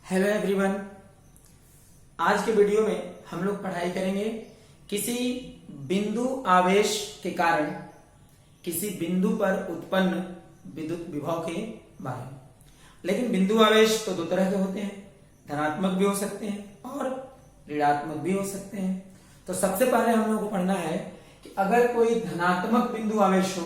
Hello everyone. आज के video में हम लोग पढ़ाई करेंगे किसी बिंदु आवेश के कारण किसी बिंदु पर उत्पन्न विद्युत विभव के बारे में। लेकिन बिंदु आवेश तो दो तरह के होते हैं, धनात्मक भी हो सकते हैं और ऋणात्मक भी हो सकते हैं। तो सबसे पहले हम लोग को पढ़ना है कि अगर कोई धनात्मक बिंदु आवेश हो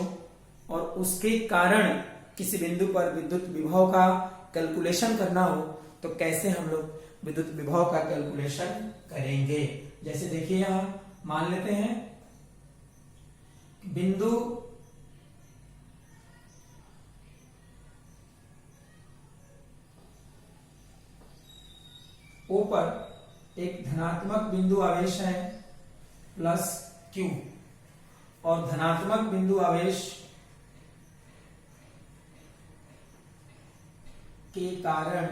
और उसके कारण किसी बिंदु पर विद्युत विभव का कैलकुलेशन करना हो तो कैसे हम लोग विद्युत विभव का कैलकुलेशन करेंगे। जैसे देखिए यहां मान लेते हैं बिंदु O पर एक धनात्मक बिंदु आवेश है प्लस Q और धनात्मक बिंदु आवेश के कारण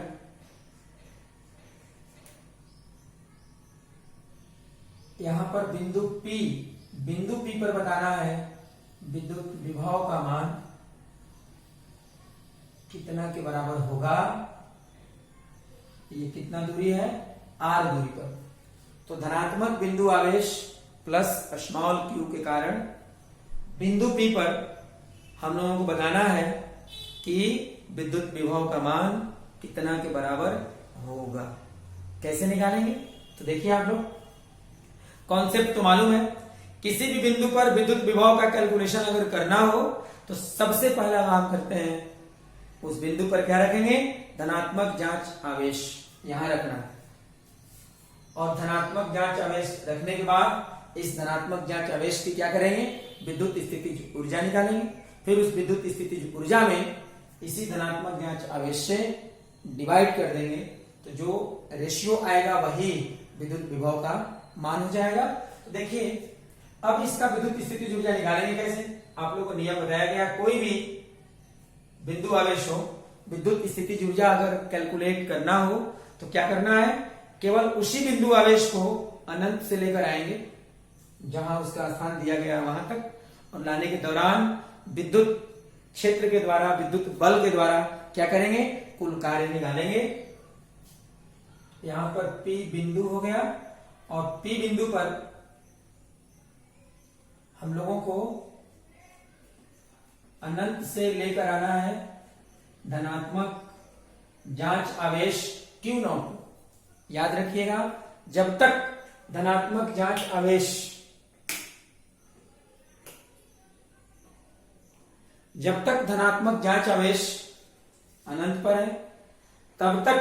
यहां पर बिंदु P पर बताना है विद्युत विभव का मान कितना के बराबर होगा। ये कितना दूरी है, R दूरी पर। तो धनात्मक बिंदु आवेश प्लस स्मॉल q के कारण बिंदु P पर हम लोगों को बताना है कि विद्युत विभव का मान कितना के बराबर होगा। कैसे निकालेंगे तो देखिए आप लोग, कॉन्सेप्ट तो मालूम है। किसी भी बिंदु पर विद्युत विभव का कैलकुलेशन अगर करना हो तो सबसे पहला काम करते हैं, उस बिंदु पर क्या रखेंगे, धनात्मक जांच आवेश यहां रखना है। और धनात्मक जांच आवेश रखने के बाद इस धनात्मक जांच आवेश की क्या करेंगे, विद्युत स्थितिज ऊर्जा निकालेंगे। फिर उस विद्युत स्थितिज ऊर्जा में इसी धनात्मक जांच आवेश से डिवाइड कर देंगे तो जो रेशियो आएगा वही विद्युत विभव का मान हो जाएगा। तो देखिए अब इसका विद्युत स्थितिज ऊर्जा निकालेंगे कैसे। आप लोगों को नियम बताया गया, कोई भी बिंदु आवेश हो, विद्युत स्थितिज ऊर्जा अगर कैलकुलेट करना हो तो क्या करना है, केवल उसी बिंदु आवेश को अनंत से लेकर आएंगे जहां उसका स्थान दिया गया वहां तक, और लाने के दौरान विद्युत क्षेत्र के द्वारा, विद्युत बल के द्वारा क्या करेंगे, कुल कार्य निकालेंगे। यहां पर P बिंदु हो गया और P बिंदु पर हम लोगों को अनंत से लेकर आना है धनात्मक जांच आवेश Q नॉट। याद रखिएगा, जब तक धनात्मक जांच आवेश अनंत पर है तब तक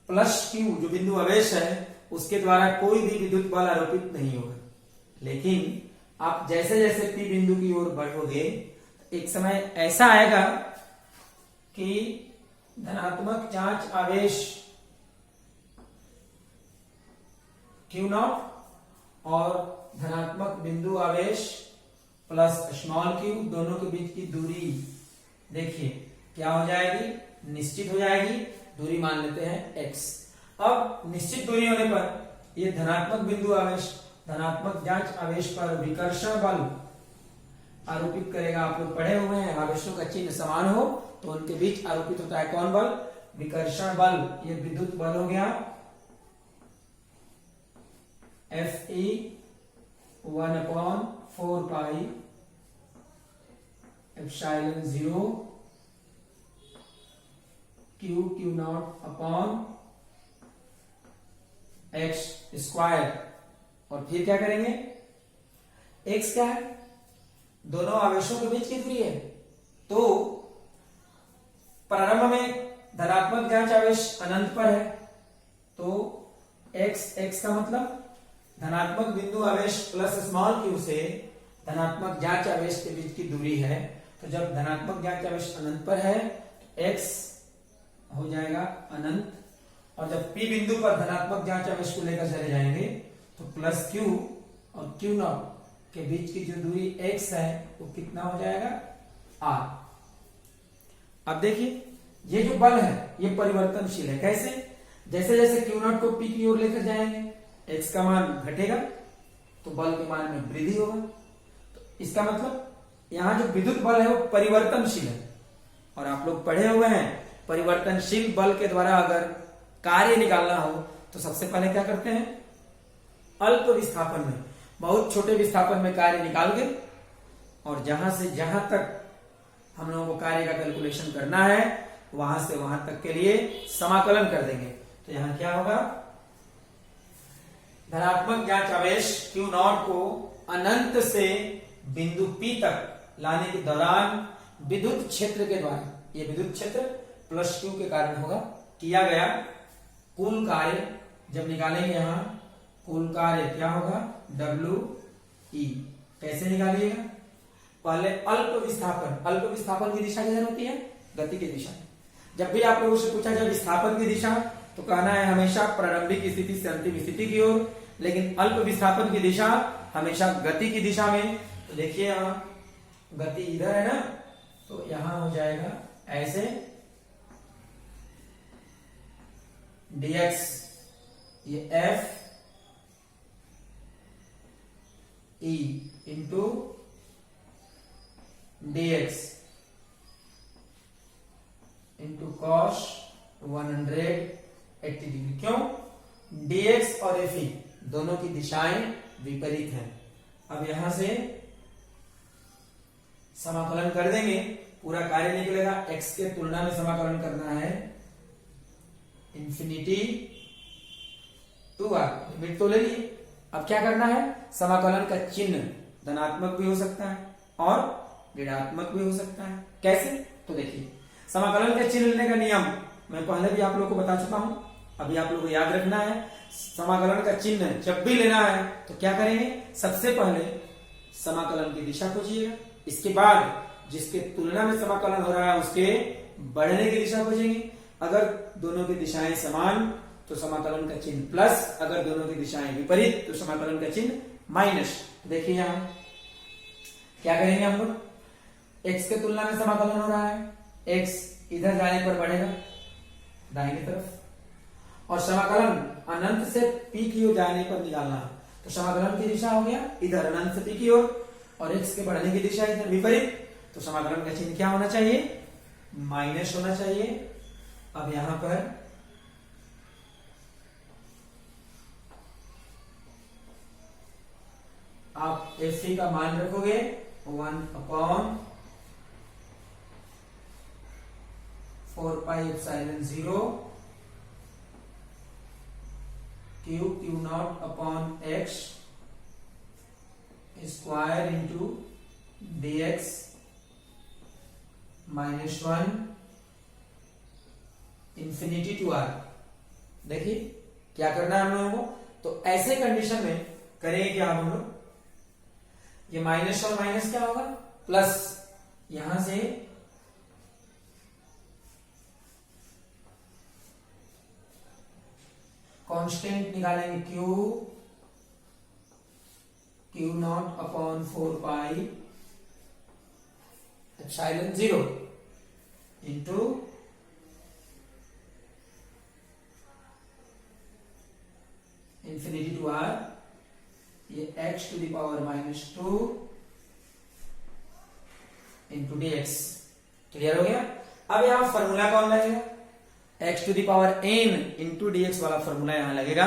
प्लस Q जो बिंदु आवेश है उसके द्वारा कोई भी विद्युत बल आरोपित नहीं होगा। लेकिन आप जैसे जैसे P बिंदु की ओर बढ़ोगे एक समय ऐसा आएगा कि धनात्मक जांच आवेश Q नॉट और धनात्मक बिंदु आवेश प्लस स्मॉल q दोनों के बीच की दूरी देखिए क्या हो जाएगी, निश्चित हो जाएगी। दूरी मान लेते हैं x। अब निश्चित दूरी होने पर ये धनात्मक बिंदु आवेश धनात्मक जांच आवेश पर विकर्षण बल आरोपित करेगा। आप लोग पढ़े हुए हैं, आवेशों का चिन्ह समान हो तो उनके बीच आरोपित होता है कौन बल, विकर्षण बल। ये विद्युत बल हो गया Fe 1/4 pi epsilon 0 Q naught upon x square. और फिर क्या करेंगे, x क्या है, दोनों आवेशों के बीच की दूरी है। तो प्रारंभ में धनात्मक जांच आवेश अनंत पर है तो x का मतलब धनात्मक बिंदु आवेश प्लस स्मॉल q से धनात्मक जांच आवेश के बीच की दूरी है। तो जब धनात्मक जांच आवेश अनंत पर है तो x हो जाएगा अनंत, और जब P बिंदु पर धनात्मक जांच आवेश को लेकर चले जाएंगे तो प्लस Q और Q नॉट के बीच की जो दूरी x है वो कितना हो जाएगा, R। अब देखिए ये जो बल है ये परिवर्तनशील है। कैसे, जैसे जैसे Q नॉट को P की ओर लेकर जाएंगे x का मान घटेगा तो बल के मान में वृद्धि होगा। तो इसका मतलब यहां जो विद्युत बल है वो परिवर्तनशील है। और आप लोग पढ़े हुए हैं परिवर्तनशील बल के द्वारा अगर कार्य निकालना हो तो सबसे पहले क्या करते हैं, अल्प विस्थापन में, बहुत छोटे विस्थापन में कार्य निकाल के, और जहां से जहां तक हम लोगों को कार्य का कैलकुलेशन करना है वहां से वहां तक के लिए समाकलन कर देंगे। तो यहां क्या होगा, धनात्मक ज्ञात आवेश Q0 को अनंत से बिंदु P तक लाने के दौरान विद्युत क्षेत्र के द्वारा, ये विद्युत क्षेत्र प्लस Q के कारण होगा, किया गया कुल कार्य, जब निकालेंगे यहां कुल कार्य क्या होगा, WE। कैसे निकालिएगा, पहले अल्प विस्थापन की दिशा किधर होती है, गति की दिशा। जब भी आप लोगों से पूछा जाए विस्थापन की दिशा तो कहना है हमेशा प्रारंभिक स्थिति से अंतिम स्थिति की ओर, लेकिन अल्प विस्थापन की दिशा हमेशा गति की दिशा में। तो देखिए यहां गति इधर है ना, तो यहां हो जाएगा ऐसे dx, ये F E into dx into cos 180 degree. क्यों, dx और fe दोनों की दिशाएं विपरीत हैं। अब यहां से समाकलन कर देंगे, पूरा कार्य निकलेगा, x के तुलना में समाकलन करना है इंफिनिटी टू r, लिमिट तो ले लिए। अब क्या करना है, समाकलन का चिन्ह धनात्मक भी हो सकता है और ऋणात्मक भी हो सकता है। कैसे, तो देखिए समाकलन के चिन्ह लेने का नियम मैं पहले भी आप लोगों को बता चुका हूं, अभी आप लोगों को याद रखना है। समाकलन का चिन्ह जब भी लेना है तो क्या करेंगे, सबसे पहले समाकलन की दिशा खोजिएगा, इसके बाद जिसके तुलना में समाकलन हो रहा है उसके बढ़ने की दिशा खोजेंगे। अगर दोनों की दिशाएं समान तो समाकलन का चिन्ह प्लस, अगर दोनों की दिशाएं विपरीत तो समाकलन का चिन्ह माइनस। देखिए यहां क्या करेंगे हम लोग, x के तुलना में समाकलन हो रहा है, x इधर जाने पर बढ़ेगा दाहिनी तरफ, और समाकलन अनंत से p की ओर जाने पर निकालना है, तो समाकलन की दिशा हो गया इधर अनंत से p की ओर, और x के बढ़ने की दिशा इधर विपरीत, तो समाकलन का चिन्ह क्या होना चाहिए, माइनस होना चाहिए। अब यहां पर आप Fc का मान रखोगे 1/4πε0 Q0 upon x square into dx -1 infinity to r। देखिए क्या करना है हम लोगों को, तो ऐसे कंडीशन में करेंगे क्या हम लोग, ये माइनस और माइनस क्या होगा प्लस, यहां से कांस्टेंट निकालेंगे Q0 upon 4πε0 into infinity to r, ये x to the power -2 into dx। Clear हो गया। अब यहां फॉर्मूला कौन लगेगा, x to the power n into dx वाला फॉर्मूला यहां लगेगा।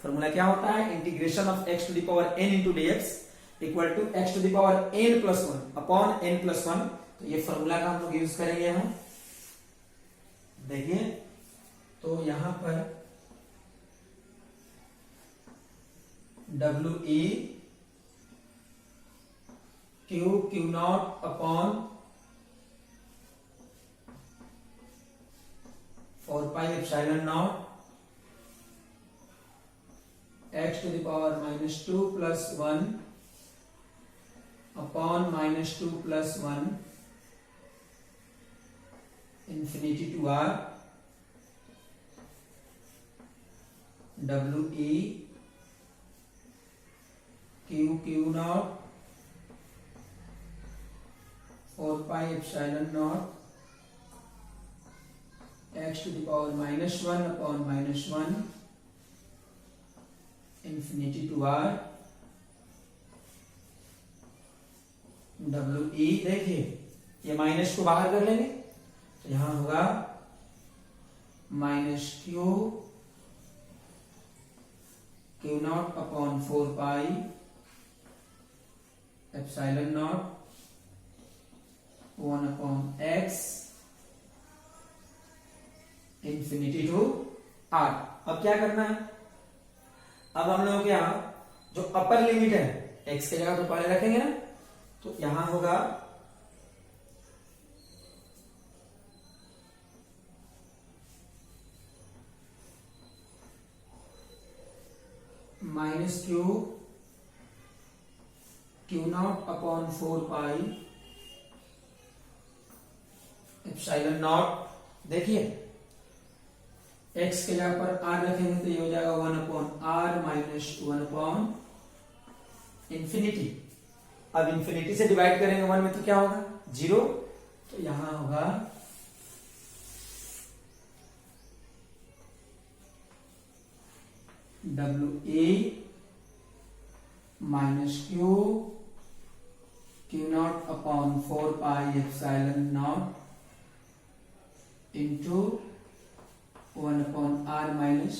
फॉर्मूला क्या होता है, integration of x to the power n into dx equal to x to the power n plus 1 upon n plus 1। तो ये फॉर्मूला का हम लोग यूज करेंगे यहां। देखिए तो यहां पर WE Q0 upon 4πε0 x to the power -2 plus 1 upon -2 plus 1 infinity to r WE Q0 4πε0 x to the पावर -1 upon -1 infinity to r WE। देखिए ये माइनस को बाहर कर लेंगे तो यहां होगा -q Q naught upon 4 pi epsilon naught 1 upon X infinity to R. अब क्या करना है, अब हम लोग यहाँ जो अपर लिमिट है एक्स की जगह तो पहले रखेंगे ना, तो यहां होगा minus Q naught upon 4 pi epsilon not. देखिए एक्स के जगह पर आर रखेंगे तो ये हो जाएगा 1 upon R minus 1 upon infinity. अब इंफिनिटी से डिवाइड करेंगे 1 में तो क्या होगा 0, तो यहां होगा W A minus Q naught upon 4 pi epsilon naught into 1 upon R minus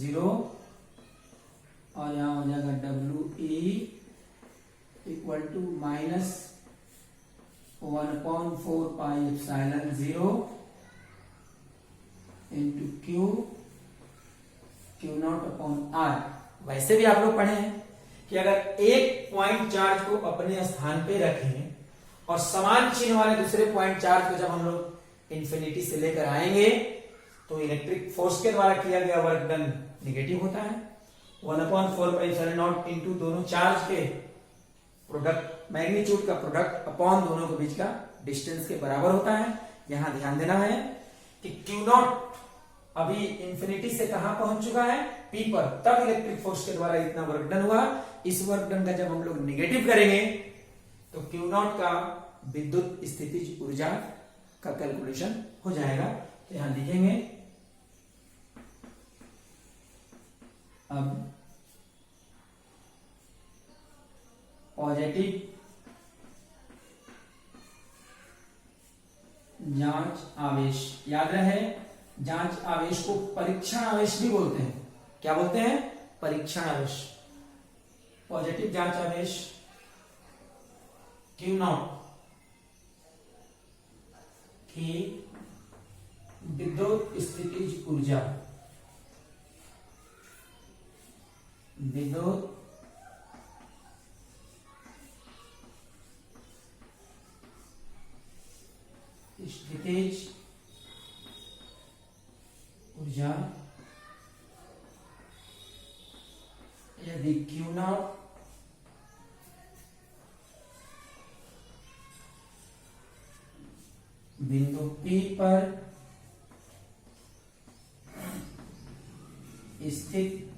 0, और यहां हो जाएगा W A equal to minus 1 upon 4 pi epsilon 0 into Q naught upon R. वैसे भी आप लोग पढ़े हैं कि अगर एक पॉइंट चार्ज को अपने स्थान पे रखें और समान चिन्ह वाले दूसरे पॉइंट चार्ज को जब हम लोग इंफिनिटी से लेकर आएंगे तो इलेक्ट्रिक फोर्स के द्वारा किया गया वर्क डन निगेटिव होता है। 1/4 पाई एप्सिलॉन नॉट इंटू दोनों चार्ज के प्रोडक्ट मैग्नीट्यूड का प्रोडक्ट अपॉन दोनों के बीच का डिस्टेंस के बराबर होता है। यहां ध्यान देना है कि क्यू नॉट अभी इंफिनिटी से कहां पहुंच चुका है पी पर, तब इलेक्ट्रिक फोर्स के द्वारा इतना वर्क डन हुआ। इस वर्क डन का जब हम लोग निगेटिव करेंगे तो क्यू नॉट का विद्युत स्थितिज ऊर्जा का कैलकुलेशन हो जाएगा। तो यहां लिखेंगे अब पॉजिटिव जांच आवेश, याद रहे जांच आवेश को परीक्षण आवेश भी बोलते हैं। क्या बोलते हैं? परीक्षण आवेश। पॉजिटिव जांच आवेश क्यू नॉट की विद्युत स्थितिज ऊर्जा, विद्युत स्थितिज ऊर्जा यदि क्यू नॉट बिंदु P पर स्थित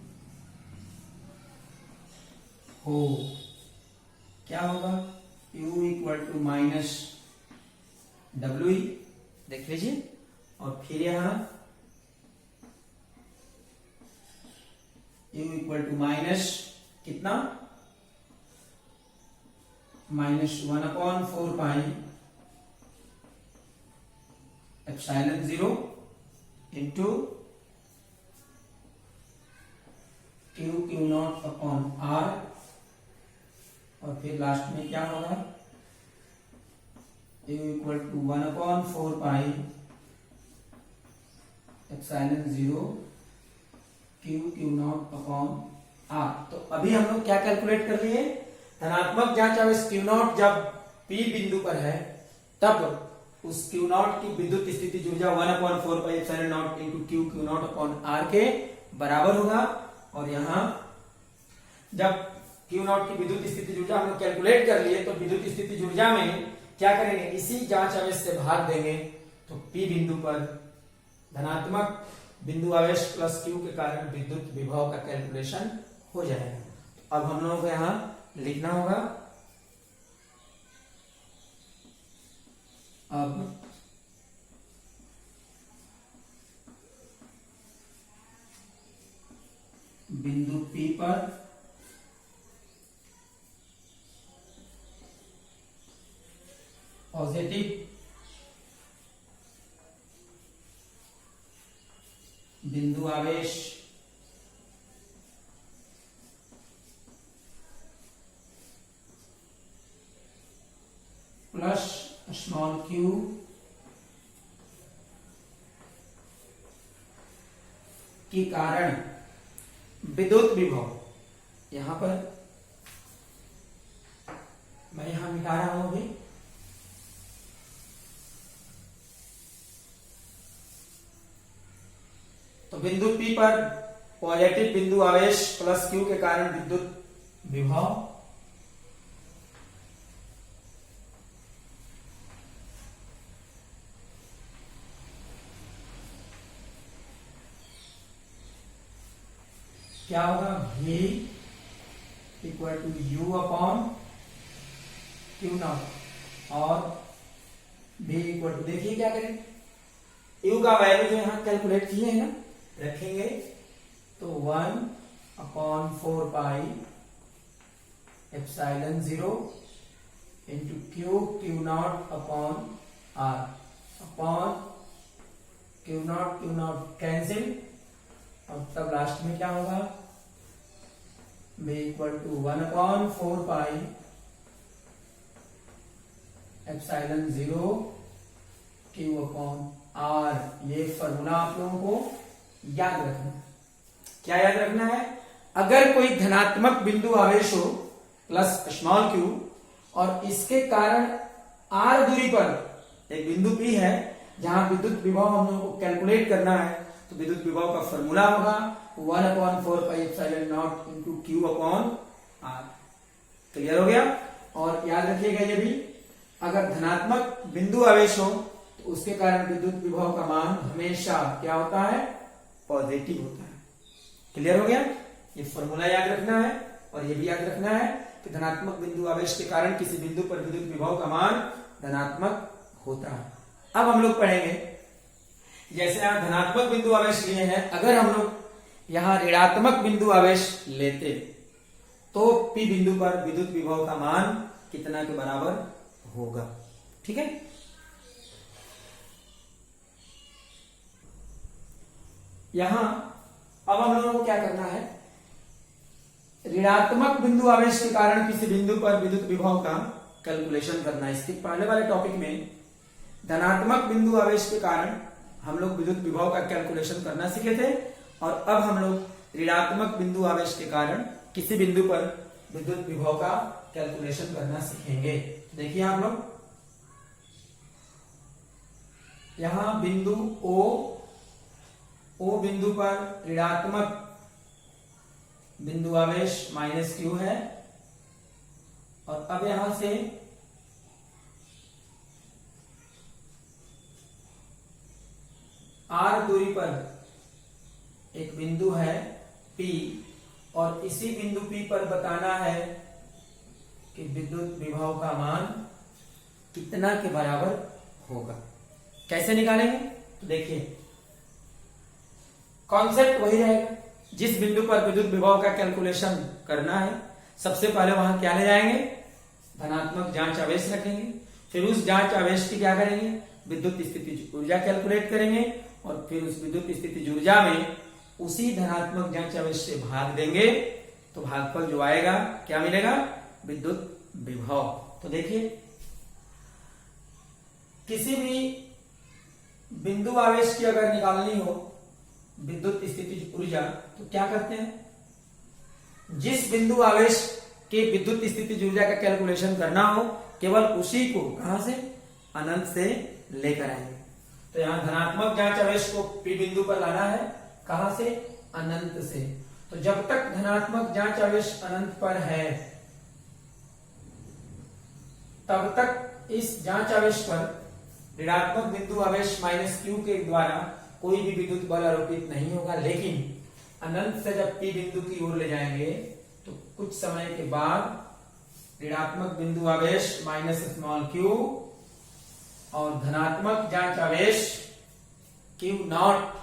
हो, क्या होगा? U equal to minus W E, देख लीजिए, और फिर यहां U इक्वल टू माइनस कितना, minus 1/4 pi epsilon 0 into Q naught upon R, और फिर लास्ट में क्या होगा? U equal to 1/4 pi epsilon 0 Q naught upon R. तो अभी हम लोग क्या कैलकुलेट कर लिए? धनात्मक जांच आवेश क्यू नॉट जब P बिंदु पर है तब उस क्यू नॉट की विद्युत स्थितिज ऊर्जा 1/4 pi epsilon naught into Q naught upon R के बराबर होगा। और यहां जब क्यू नॉट की विद्युत स्थितिज ऊर्जा हम लोग कैलकुलेट कर लिए तो विद्युत स्थितिज ऊर्जा में क्या करेंगे? इसी जांच आवेश से भाग देंगे तो P बिंदु पर धनात्मक बिंदु आवेश प्लस क्यू के कारण विद्युत विभव का कैलकुलेशन हो जाएगा। अब हम लोगों को यहां लिखना होगा, अब बिंदु P पर पॉजिटिव बिंदु आवेश के कारण विद्युत विभव, यहां पर मैं यहां मिटा रहा हूं अभी, तो बिंदु P पर पॉजिटिव बिंदु आवेश प्लस Q के कारण विद्युत विभव क्या होगा, V equal to U upon Q naught, और V इक्वल टू, देखिए क्या करें, U का वैल्यू जो यहां कैलकुलेट किए हैं ना, रखेंगे तो 1 upon 4 pi epsilon 0 into Q naught upon R upon Q naught cancel, और तब लास्ट में क्या होगा, B equal to 1 upon 4 pi epsilon 0 Q upon R। ये फॉर्मूला आप लोगों को याद रखना है। क्या याद रखना है, अगर कोई धनात्मक बिंदु आवेश हो प्लस स्मॉल q और इसके कारण r दूरी पर एक बिंदु P है जहां विद्युत विभव हम लोगों को कैलकुलेट करना है, तो विद्युत विभव का फॉर्मूला होगा 1 upon 4 pi epsilon naught into Q upon r। Clear हो गया। और याद रखिएगा ये भी, अगर धनात्मक बिंदु आवेश हो तो उसके कारण विद्युत विभव का मान हमेशा क्या होता है, पॉजिटिव होता है। क्लियर हो गया। ये फॉर्मूला याद रखना है, और ये भी याद रखना है कि धनात्मक बिंदु आवेश के कारण किसी बिंदु पर विद्युत विभव का मान धनात्मक होता है। अब हम लोग पढ़ेंगे, जैसे यहां धनात्मक बिंदु आवेश लिए हैं, अगर हम लोग यहां ऋणात्मक बिंदु आवेश लेते तो P बिंदु पर विद्युत विभव का मान कितना के बराबर होगा। ठीक है, यहां अब हम लोगों को क्या करना है, ऋणात्मक बिंदु आवेश के कारण किसी बिंदु पर विद्युत विभव का कैलकुलेशन करना है। इसके पहले वाले टॉपिक में धनात्मक बिंदु आवेश के कारण हम लोग विद्युत विभव का कैलकुलेशन करना सीखे थे, और अब हम लोग ऋणात्मक बिंदु आवेश के कारण किसी बिंदु पर विद्युत विभव का कैलकुलेशन करना सीखेंगे। देखिए आप लोग, यहां बिंदु O बिंदु पर ऋणात्मक बिंदु आवेश माइनस Q है, और अब यहां से R दूरी पर एक बिंदु है P, और इसी बिंदु P पर बताना है कि विद्युत विभव का मान कितना के बराबर होगा। कैसे निकालेंगे, तो देखिए कॉन्सेप्ट वही रहेगा, जिस बिंदु पर विद्युत विभव का कैलकुलेशन करना है सबसे पहले वहां क्या ले जाएंगे, धनात्मक जांच आवेश रखेंगे, फिर उस जांच आवेश की क्या करेंगे, विद्युत स्थिति ऊर्जा कैलकुलेट करेंगे, और फिर उस विद्युत स्थिति ऊर्जा में उसी धनात्मक जांच आवेश से भाग देंगे, तो भागफल जो आएगा क्या मिलेगा, विद्युत विभव। तो देखिए, किसी भी बिंदु आवेश की अगर निकालनी हो विद्युत स्थिति ऊर्जा, तो क्या करते हैं, जिस बिंदु आवेश के विद्युत स्थिति ऊर्जा का कैलकुलेशन करना हो केवल उसी को कहां से, अनंत से लेकर आएंगे। तो यहां धनात्मक जांच आवेश को P बिंदु पर लाना है, कहां से, अनंत से। तो जब तक धनात्मक जांच आवेश अनंत पर है तब तक इस जांच आवेश पर ऋणात्मक बिंदु आवेश माइनस Q के द्वारा कोई भी विद्युत बल आरोपित नहीं होगा, लेकिन अनंत से जब P बिंदु की ओर ले जाएंगे तो कुछ समय के बाद ऋणात्मक बिंदु आवेश माइनस स्मॉल q और धनात्मक जांच आवेश Q नॉट,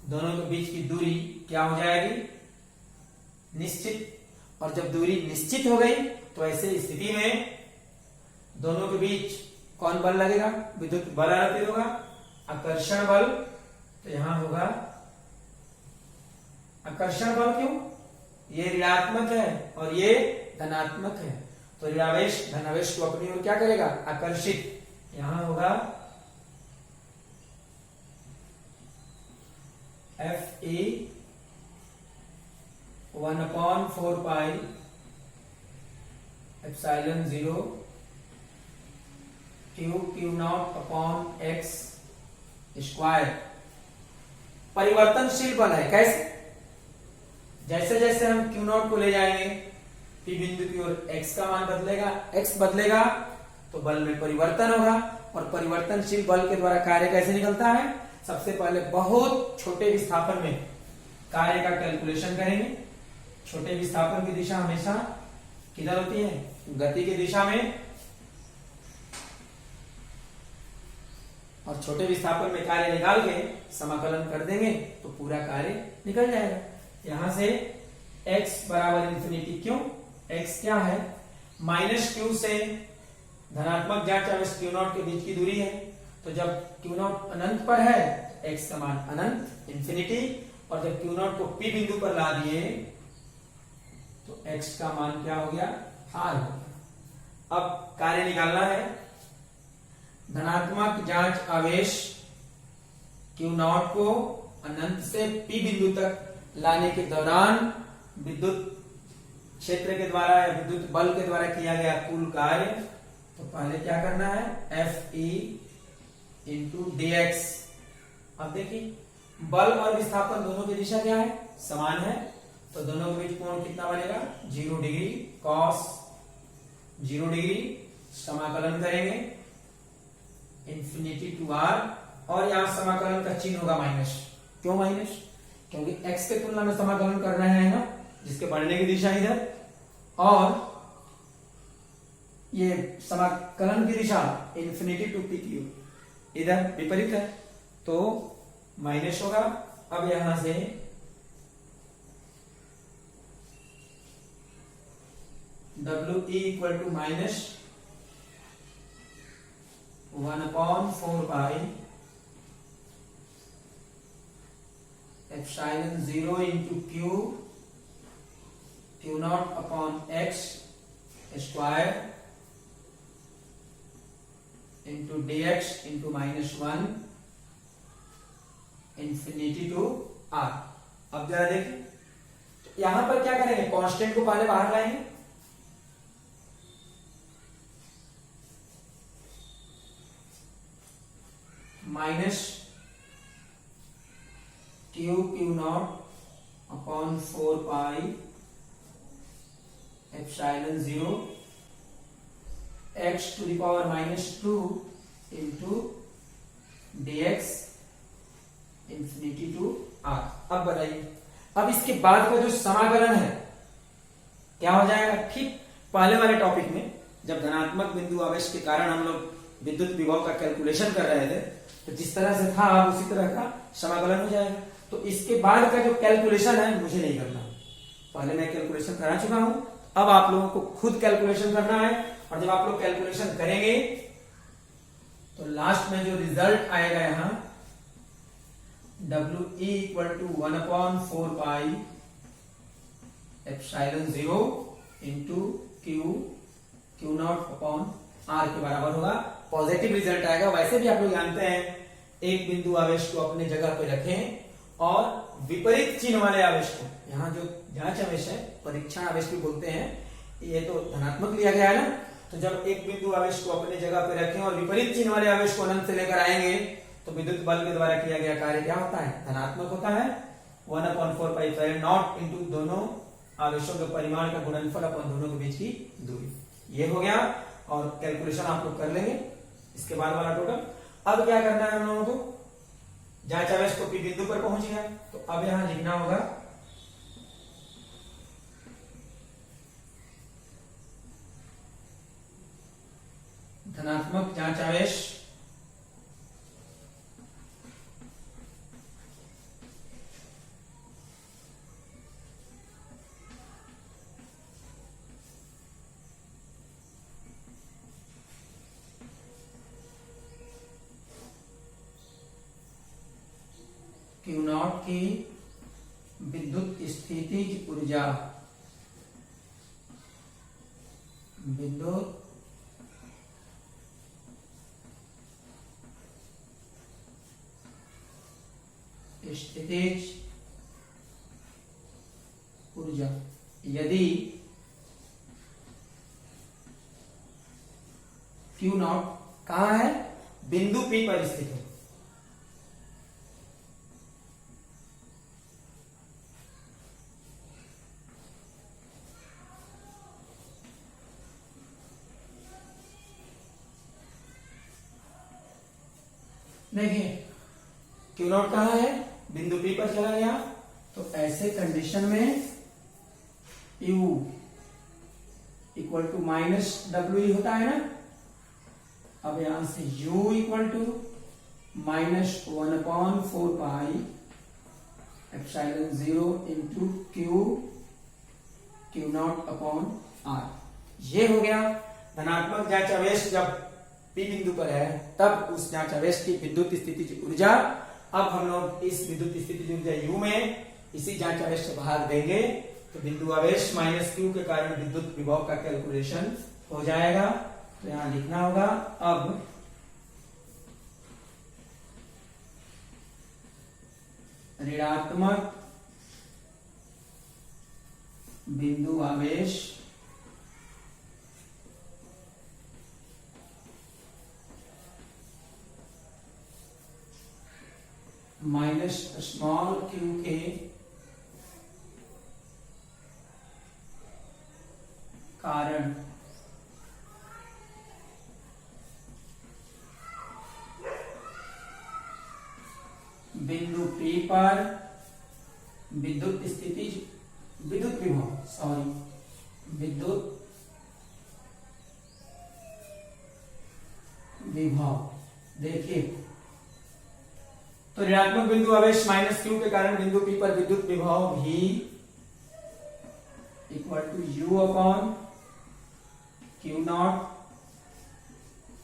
दोनों के बीच की दूरी क्या हो जाएगी, निश्चित। और जब दूरी निश्चित हो गई तो ऐसे स्थिति में दोनों के बीच कौन बल लगेगा, विद्युत बल आरोपित होगा, आकर्षण बल। तो यहां होगा आकर्षण बल, क्यों, ये ऋणात्मक है और ये धनात्मक है, तो ऋणावेश धनावेश को अपनी ओर क्या करेगा, आकर्षित। यहां होगा F A 1/4 epsilon 0 Q naught upon X square. परिवर्तनशील बल है। कैसे? जैसे जैसे हम क्यू नॉट को ले जाएंगे पी बिंदु की ओर एक्स का मान बदलेगा, एक्स बदलेगा तो बल में परिवर्तन होगा। और परिवर्तनशील बल के द्वारा कार्य कैसे निकलता है? सबसे पहले बहुत छोटे विस्थापन में कार्य का कैलकुलेशन करेंगे। छोटे विस्थापन की दिशा हमेशा किधर होती है? गति की दिशा में। और छोटे विस्थापन में कार्य निकाल के समाकलन कर देंगे तो पूरा कार्य निकल जाएगा। यहां से x बराबर इंफिनिटी, क्यों? x क्या है? माइनस क्यू से धनात्मक ज्ञात चार्ज क्यू नॉट के बीच की दूरी है। तो जब क्यू नॉट अनंत पर है x का मान अनंत इंफिनिटी, और जब क्यू नॉट को p बिंदु पर ला दिए तो x का मान क्या हो गया? r हो गया। अब कार्य निकालना है। धनात्मक जांच आवेश क्यू नॉट को अनंत से p बिंदु तक लाने के दौरान विद्युत क्षेत्र के द्वारा या विद्युत बल के द्वारा किया गया कुल कार्य। तो पहले क्या करना है? F E into D x. अब देखिए बल और विस्थापन दोनों की दिशा क्या है? समान है। तो दोनों के बीच कोण कितना बनेगा? 0 डिग्री कॉस 0 डिग्री। समाकलन करेंगे इंफिनिटी टू आर, और यहां समाकलन का चिन्ह होगा माइनस। क्यों माइनस? क्योंकि x के तुलना में समाकलन कर रहे हैं ना, जिसके बढ़ने की दिशा इधर, और ये समाकलन की दिशा इंफिनिटी टू पी क्यू इधर विपरीत है तो माइनस होगा। अब यहां से W E equal to minus 1/4 epsilon 0 into Q naught upon X square into D X into -1 infinity to R. अब जरा देखिए तो यहां पर क्या करेंगे? कांस्टेंट को पहले बाहर लाएंगे। Minus Q naught upon 4 epsilon 0 x to the power -2 into dx infinity to r। अब बताइए, अब इसके बाद का जो समाकलन है क्या हो जाएगा? ठीक पहले वाले टॉपिक में जब धनात्मक बिंदु आवेश के कारण हम लोग विद्युत विभव का कैलकुलेशन कर रहे थे तो जिस तरह से था अब उसी तरह का समाकलन हो जाएगा। तो इसके बाद का जो कैलकुलेशन है मुझे नहीं करना, पहले मैं कैलकुलेशन करा चुका हूं। अब आप लोगों को खुद कैलकुलेशन करना है, और जब आप लोग कैलकुलेशन करेंगे तो लास्ट में जो रिजल्ट आएगा यहां W E equal to 1/4 epsilon 0 into Q naught upon R के बराबर होगा। पॉजिटिव रिजल्ट आएगा। वैसे भी आप लोग जानते हैं एक बिंदु आवेश को अपने जगह पे रखें और विपरीत चिन्ह वाले आवेश को, यहाँ जो जांच आवेश है परीक्षण आवेश भी बोलते हैं, ये तो धनात्मक लिया गया है ना, तो जब एक बिंदु आवेश को अपने जगह पे रखें और विपरीत चिन्ह वाले आवेश को अनंत से लेकर आएंगे तो विद्युत बल के द्वारा किया गया कार्य क्या होता है? धनात्मक होता है। 1/4 पाई नॉट इंटू दोनों आवेशों के परिमाण का गुणनफल अपन दोनों के बीच की दूरी। ये हो गया, और कैलकुलेशन आप लोग कर लेंगे इसके बाद वाला टोटल। अब क्या करना है हम लोगों को? जांच आवेश को पी बिंदु पर पहुंच गया तो अब यहां लिखना होगा धनात्मक जांच आवेश क्यू नॉट की विद्युत स्थितिज ऊर्जा, विद्युत स्थितिज ऊर्जा यदि Q नॉट कहां है, बिंदु P पर स्थित है। देखिए Q नॉट कहां है, बिंदु P पर चला गया, तो ऐसे कंडीशन में U equal to minus W होता है ना। अब यहां से U equal to minus 1/4 pi epsilon 0 into Q naught upon R। ये हो गया धनात्मक जांच आवेश जब P बिंदु पर है तब उस जांच आवेश की विद्युत स्थितिज ऊर्जा। अब हम लोग इस विद्युत स्थितिज ऊर्जा U में इसी जांच आवेश से भाग देंगे तो बिंदु आवेश माइनस Q के कारण विद्युत विभव का कैलकुलेशन हो जाएगा। तो यहां लिखना होगा अब ऋणात्मक बिंदु आवेश माइनस स्मॉल q के कारण बिंदु P पर विद्युत विभव देखिए तो ऋणात्मक बिंदु आवेश माइनस Q के कारण बिंदु P पर विद्युत विभव V equal to U upon Q naught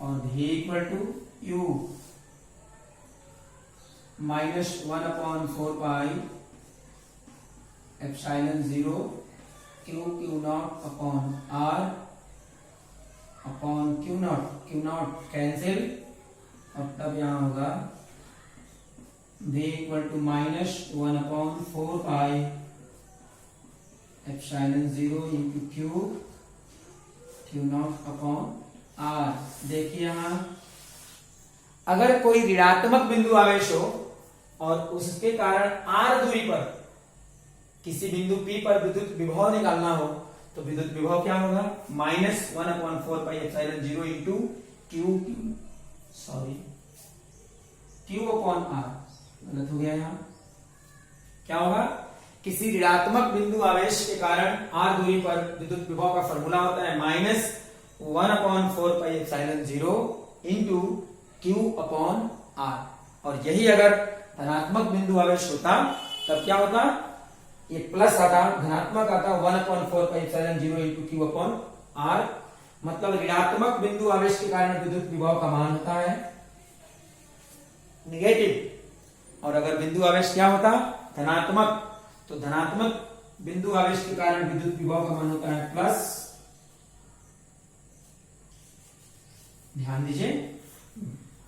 और V equal to U minus 1/4 pi epsilon 0 Q naught upon R upon Q naught cancel और तब यहां होगा V equal to minus 1/4 pi epsilon 0 into Q naught upon R। देखिए यहां अगर कोई ऋणात्मक बिंदु आवेश हो और उसके कारण R दूरी पर किसी बिंदु P पर विद्युत विभव निकालना हो तो विद्युत विभव क्या होगा, minus 1/4 pi epsilon 0 into Q upon R। गलत हो गया यहाँ, क्या होगा, किसी ऋणात्मक बिंदु आवेश के कारण R दूरी पर विद्युत विभव का फॉर्मूला होता है minus 1/4 pi epsilon 0 into Q upon R। और यही अगर धनात्मक बिंदु आवेश होता तब क्या होता, ये प्लस आता, धनात्मक आता 1/4 pi epsilon 0 into Q upon R। मतलब ऋणात्मक बिंदु आवेश के कारण विद्युत विभव का मान होता है नेगेटिव, और अगर बिंदु आवेश क्या होता, धनात्मक, तो धनात्मक बिंदु आवेश के कारण विद्युत विभव का मान होता है प्लस। ध्यान दीजिए,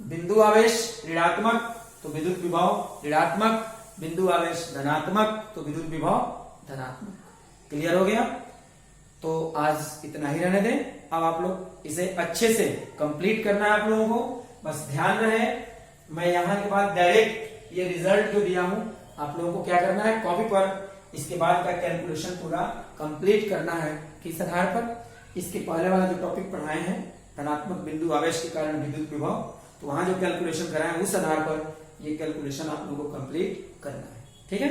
बिंदु आवेश ऋणात्मक तो विद्युत विभव ऋणात्मक, बिंदु आवेश धनात्मक तो विद्युत विभव धनात्मक। क्लियर हो गया? तो आज इतना ही रहने दें। अब आप लोग इसे अच्छे से कंप्लीट करना है आप लोगों को। बस ध्यान रहे, मैं यहां के बाद डायरेक्ट ये रिजल्ट जो दिया हूं आप लोगों को क्या करना है, कॉपी पर इसके बाद का कैलकुलेशन पूरा कंप्लीट करना है। किस आधार पर, इसके पहले वाला जो टॉपिक पढ़ाए हैं धनात्मक बिंदु आवेश के कारण विद्युत विभव, तो वहां जो कैलकुलेशन कराए उस आधार पर ये कैलकुलेशन आप लोगों को कंप्लीट करना है। ठीक है।